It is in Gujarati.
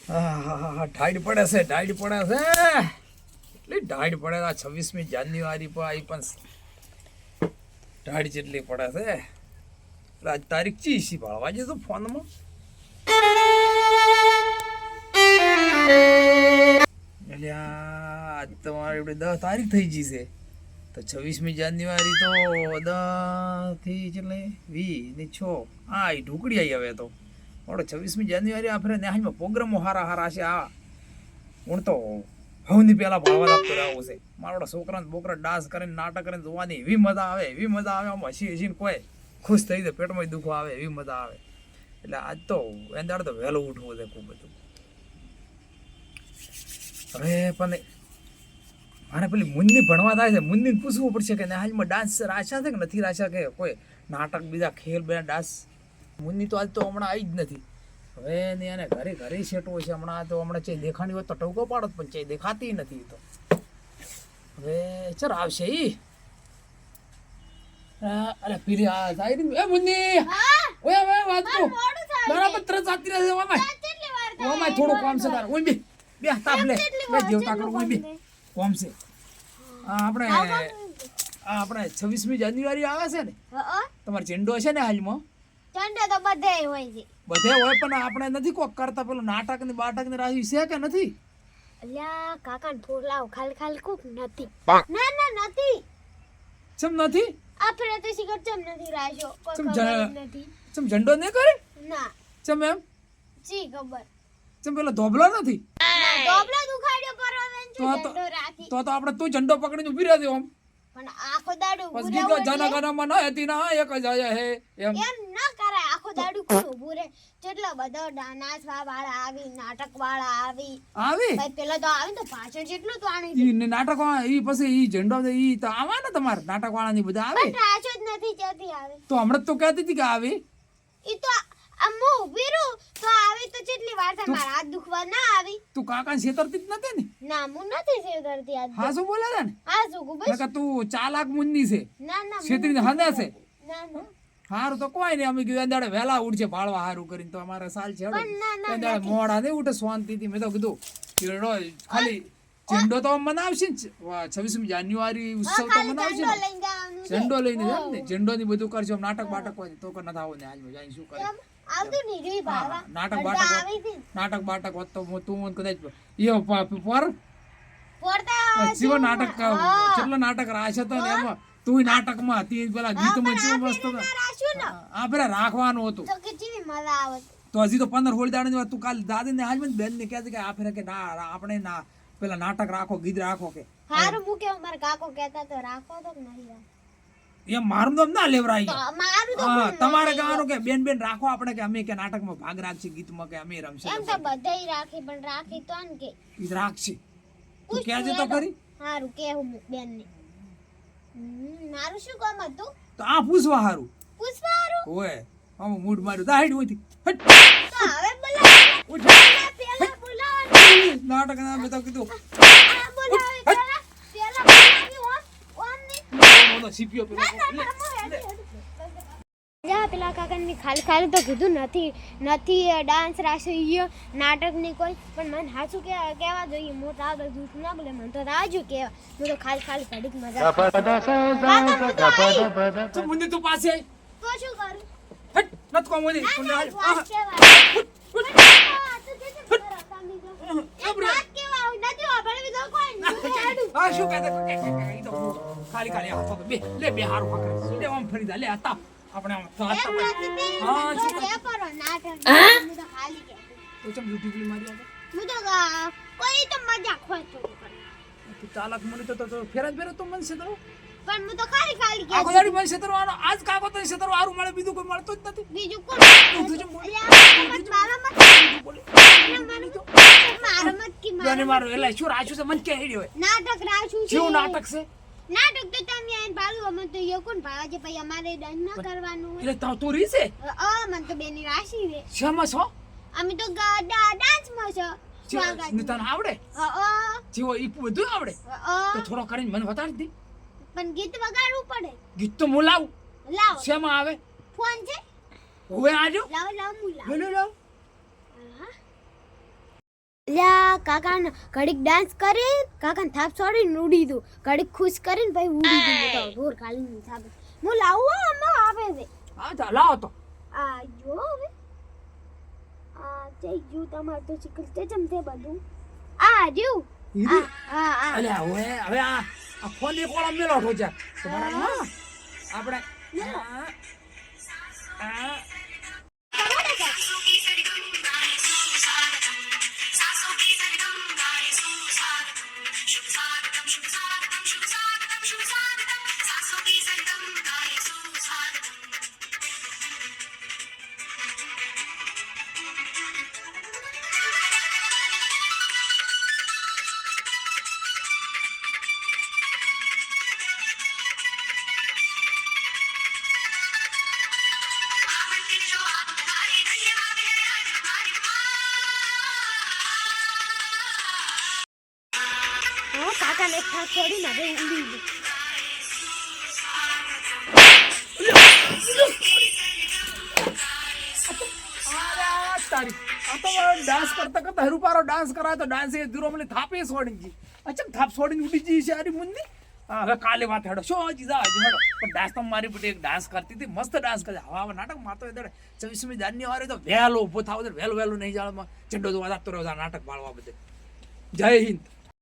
ઢાઈડ પડે છે એટલી ઢાઈડ પડે આ 26મી જાન્યુઆરી પર આવી પણ ઢાઈડ જેટલી પડે છે એટલે આજ તારીખ ચી સી ભાળવા જે તો ફોનમાં એટલે આજ તમારે એવડે 10 તારીખ થઈ ગઈ છે તો 26મી જાન્યુઆરી તો 10 થી એટલે 20 ને 6 આ ઢુકડી આવી હવે તો 26મી જાન્યુઆરી આપણે નેહાજમાં પ્રોગ્રામો હારા છે આ હું તો હવની પહેલા ભાળવા આપતો રહેવું છે મારા છોકરાને બોકરા ડાન્સ કરીને નાટક કરીને જોવાની એવી મજા આવે આમ હસીને કોઈ ખુશ થઈ જાય પેટમાં દુખો આવે એવી મજા આવે એટલે આજ તો એંદાડ તો વહેલું ઉઠવું છે ખૂબ બધું હવે પણ મારે પેલી મુન્ની ભણવા થાય છે મુન્નીને પૂછવું પડશે કે નેહાજમાં ડાન્સ રાશા છે કે નથી રાશા કે કોઈ નાટક બીજા ખેલ બધા ડાન્સ મુન્ની તો આજ તો હમણાં આવી જ નથી હવે એને ઘરે સેટો છે હમણાં ચે દેખાણી હોય તો ટવકો પાડો પણ ચે દેખાતી નથી તો હવે ચર આવશે ઈ અરે પીરી આ જાય એ મુન્ની ઓય હવે વાત કો બરાબર તરત જાતી રહે ઓમાય થોડું કામ છે તાર ઓય બે તાપ લે દેવતા કરું ઓય બે કામ છે આપણે 26મી જાન્યુઆરી આવે છે ને તમારો ઝંડો છે ને હાલમાં ઝંડો તો બધે હોય છે બધે હોય પણ આપણે નથી કોક કરતા પેલું નાટક ને બાટક ને રાહી છે કે નથી અલ્યા કાકાને ફોલાવ ખાલી કુક નથી ના નથી ચમ નથી આપણે તો સિગર ચમ નથી રાજો કોઈ ખબર નથી ચમ ઝંડો ન કરે ના ચમ એમ જી ખબર ચમ પેલો ધોબલો નથી ધોબલો દુખાડ્યો પરવાન છે ઝંડો રાખી તો આપણે તું ઝંડો પકડીને ઊભી રહેજે ઓમ પણ આખો દાડુ બસ ગીત જનગણમાં ન હતી ના એક જ આયા હે એમ ના કરાય આખો દાડુ કોણ ઊભું રહે જેટલો બધો નાચવા વાળા આવી નાટક વાળા આવી ભાઈ પેલા તો આવી તો પાછળ જેટલું તો આણી ઈ નાટક ઈ પછી ઈ ઝંડો ઈ તો આવા ને તમાર નાટક વાળા ની બધા આવે પણ રાજો જ નથી જતી આવે તો હમણાં તો કહેતી હતી કે આવે ઈ તો અમો ઊભી રહું તો આવી તો જેટલી વાર થાય મારા હાથ દુખવા ના આવી તું કાકા છેતરતી જ નથી ને ના હું નથી છેતરતી આજ હા શું બોલે છે ને હા શું ગુબસ કે તું ચાલાક મુન્ની છે ના છેતરીને હંદે છે ના હારું તો કોઈ નહીં અમે કીધું દાડે વહેલા ઉઠશે ભાળવા હારું કરીને તો અમારે સાલ છે દાડે મોડા નહીં ઉઠે શાંતિથી મેં તો કીધું ખાલી ઝંડો તો મનાવશે ને 26મી જાન્યુઆરી ઉત્સવ તો મનાવશે ને ઝંડો લઈને જાય ને ઝંડો ની બધું કરશે નાટક બાટક હોય તો નથી આવો ને હાલમાં જાય શું કરે નાટક બાટક હોત તો તું કદાચ પર જીવો નાટક કેટલો નાટક રાશે તો ને એમાં તું નાટકમાં હતી પેલા ગીતમાં શું મસ્ત હા પેલા રાખવાનું હતું તો હજી તો 15-16 દાડા તું કાલ દાદી ને હાલ બેન ને કહે કે આ ફેરે કે ના આપણે ના પેલા નાટક રાખો ગીત રાખો કે હારું મુકે મારા કાકો કહેતા તો રાખો તો નહીં એમ મારું નામ ના લેવરાય મારું તો તમારે કહેવાનું કે બેન રાખો આપણે કે અમે કે નાટકમાં ભાગ રાખશે ગીતમાં કે અમે રમશે એમ તો બધાય રાખી પણ રાખી તો ને કે ગીત રાખશે તું કહેજે તો ખરી હારું કેવું બેન ને મારું શું કામ હતું તો આ પૂછવા હારું ઓય આમ મૂડ માર્યું દાઈડ હોતી હટ તો હવે બોલાવ પેલા બોલાવ નાટક ના મેં તો કીધું સીપીઓ પેલા કાકાની ખાલી તો કીધું નથી ડાન્સ રાખ્યો નાટક ની કોઈ પણ મને હાચું કહેવા જોઈએ મોટા આગળ જૂઠ ના બોલે મને તો રાજુ કહેવા હું તો ખાલી ઘડીક મજા તો મુન્ની તું પાસે તો શું કરું હટ નત કો મુન્ની શું કહે ખાલી હાથો બે લે બે હારું પકડ લે આમ ફરી દા લે હતા આપણે આમ તો ચમ યુટ્યુબ મારી આવે હું તો કોઈ તો મજાક હોય તો તું ચાલાક મને તો ફેરજ ફેર તો મન છે તો પણ હું તો ખાલી કે આખો દાડી મન છે તો આજ કાકો તો છે તો હારું મળે બીજું કોઈ મળતો જ નથી બીજું કોણ મારો એટલે શું રાખ્યું છે મન કે હેડી હોય નાટક રાખ્યું છે શું નાટક છે નાટક તો તમે આઈને ભાળું અમે તો યો કોણ ભાળવા છે પછી અમારે દંડ ન કરવાનું હોય એટલે તો રી છે મને તો બેની રાશિ છે શેમાં છો અમે તો ડાન્સ માં છો તને આવડે જીવો ઈ બધું આવડે તો થોડો કરીને મને બતાડી દે પણ ગીત વગાડવું પડે ગીત તો હું લાવ શેમાં આવે ફોન છે હવે આજો લાવ હું લાવ લાવ કાકાને ઘડીક ડાન્સ કરી કાકાને થાપ છોડીને ઉડી દઉં ઘડીક ખુશ કરીને પછી ઉડી દઉં તો ઢોર ખાલી થાપ હું લાવું આમાં આવે છે હા ચાલ લાવો તો આ જો હવે આ જઈ ગયું તમારે તો ચીકલ તે જમતે બધું આ જ્યું હીરી આ અલ્યા હવે આ ફોન એક ઓળા મેલો ઠોચા તમારા હા આપણે આ કાકાને થાપ છોડીને હવે ઉડી દઉં તારી આ તો ડાન્સ કરતા હરુપારો ડાન્સ કરાય તો ડાન્સ એ દૂરો મને થાપે છોડી જી અચમ થાપ છોડીને ઉડી જી છે આરી મુંદી હવે કાલે વાત હેડો શો હજી જા હજી હેડો પણ ડાન્સ તો મારી બેટી એક ડાન્સ કરતી હતી મસ્ત ડાન્સ કરે હવા નાટક મારતો એ દડે 24મી જાન્યુઆરી તો વહેલો ઊભો થાવ વહેલું નહીં જાળમાં ચંડો જોવા જતો રહ્યો નાટક વાળવા બધે જય હિન્દ